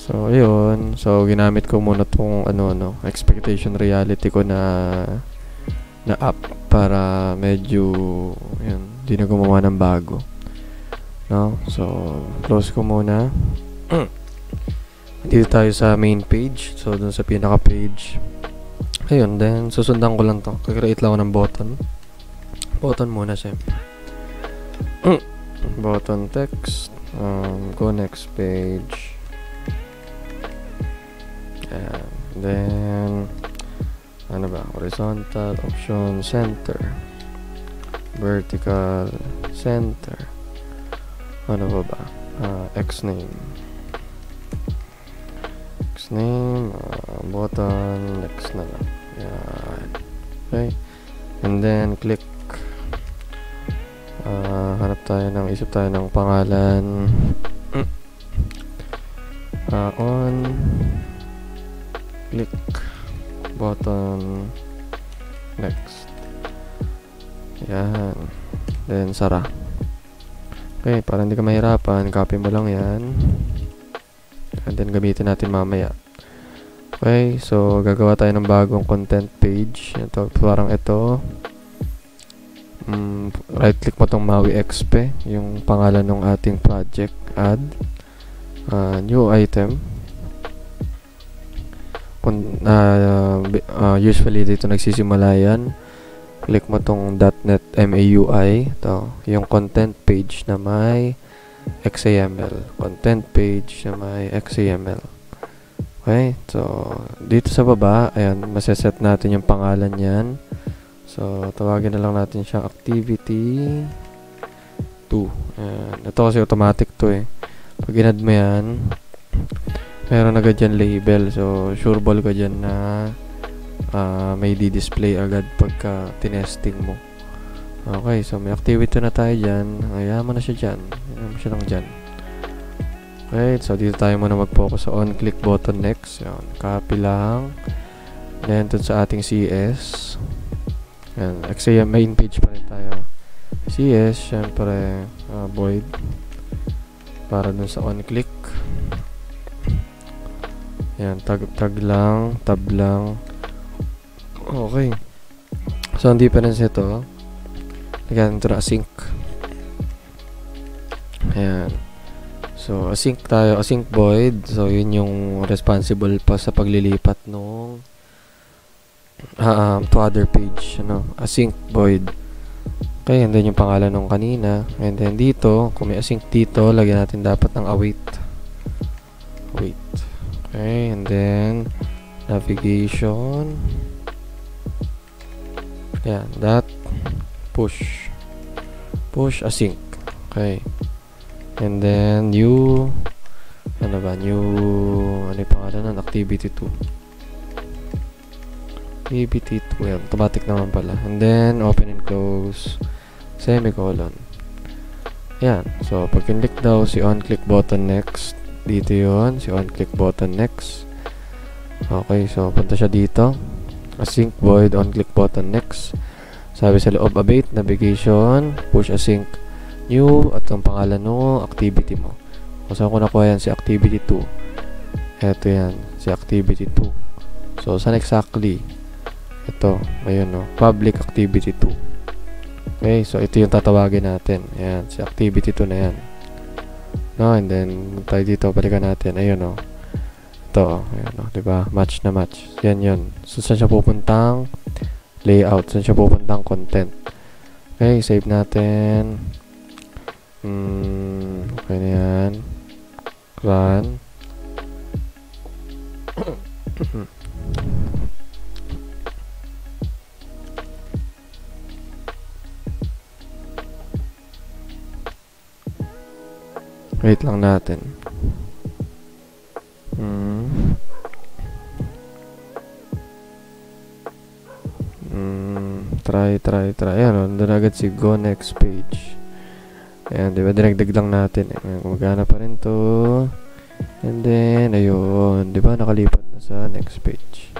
So, ayun. So, ginamit ko muna tong expectation reality ko na app para medyo, yun, di na gumawa ng bago. No? So, close ko muna. Dito tayo sa main page. So, dun sa pinaka-page. Ayun, then, susundan ko lang to. Kikreate lang ako ng button. Button muna, siyempre. Button text. Go next page. Ayan. Then, ano ba? Horizontal, option, center. Vertical, center. Ano ba? X name. X name, button, next na lang. Ayan. Okay. And then, click. Isip tayo ng pangalan. On. Click. Button. Next. Yan. Then, sara. Okay, para hindi ka mahirapan, copy mo lang yan. And then, gamitin natin mamaya. Okay, so, gagawa tayo ng bagong content page. Ito, parang ito. Right click mo tong Maui XP, yung pangalan ng ating project. Add. New item. Usually dito nagsisimula yan. Click mo tong .NET MAUI. Ito, yung content page na may XAML. Content page na may XAML. Okay, so dito sa baba, ayan, maseset natin yung pangalan yan. So, tawagin na lang natin siyang activity 2. Ayan. Ito kasi automatic to eh. Pag in-add mo yan, meron agad dyan label. So, sure ball ka dyan na may di-display agad pagka tinesting mo. Okay, so may activity na tayo dyan. Ayaw mo na siya dyan. Ayaw mo siya lang dyan. Okay, so dito tayo muna mag-focus sa on-click button next. Ayan, copy lang. Then, dun sa ating CS. Ayan, XAML main page pa rin tayo. CS, syempre, void. Para dun sa on-click. Ayan, tag lang, tab lang. Okay. So, ang difference ito, lagyan ito na async. Ayan. So, async tayo, async void. So, yun yung responsible pa sa paglilipat nung to other page, async void. Okay, and then yung pangalan nung kanina. And then dito, kung may async dito, lagyan natin dapat ng await. Wait. Okay, and then navigation. Yan, that push async. Okay. And then new ano yung pangalan ng activity 2. Activity 2, yan, automatic naman pala. And then, open and close, semicolon. Yan. So, pag click daw si on-click button next, dito yun, si on-click button next. Okay, so, punta siya dito. Async void, on-click button next. Sabi sa loob, abate, navigation, push async, new, at ang pangalan no, activity mo. So, saan ko nakuha yan? Si activity 2. Eto yan, si activity 2. So, saan exactly? Ito, ayun no, public activity 2. Okay, so ito yung tatawagin natin. Ayan, si activity 2 na yan. No, and then, tayo dito, balikan natin. Ayun no. Ito, ayun no, diba? Match na match. Yan yun. So, saan siya pupuntang layout? Saan siya pupuntang content? Okay, save natin. Okay na yan. Run. Wait lang natin. Try. Ayan, doon agad si go next page. Ayan, diba? Dinagdag lang natin. Ayan, gumagana pa rin to. And then, ayun. Diba? Nakalipat na sa next page.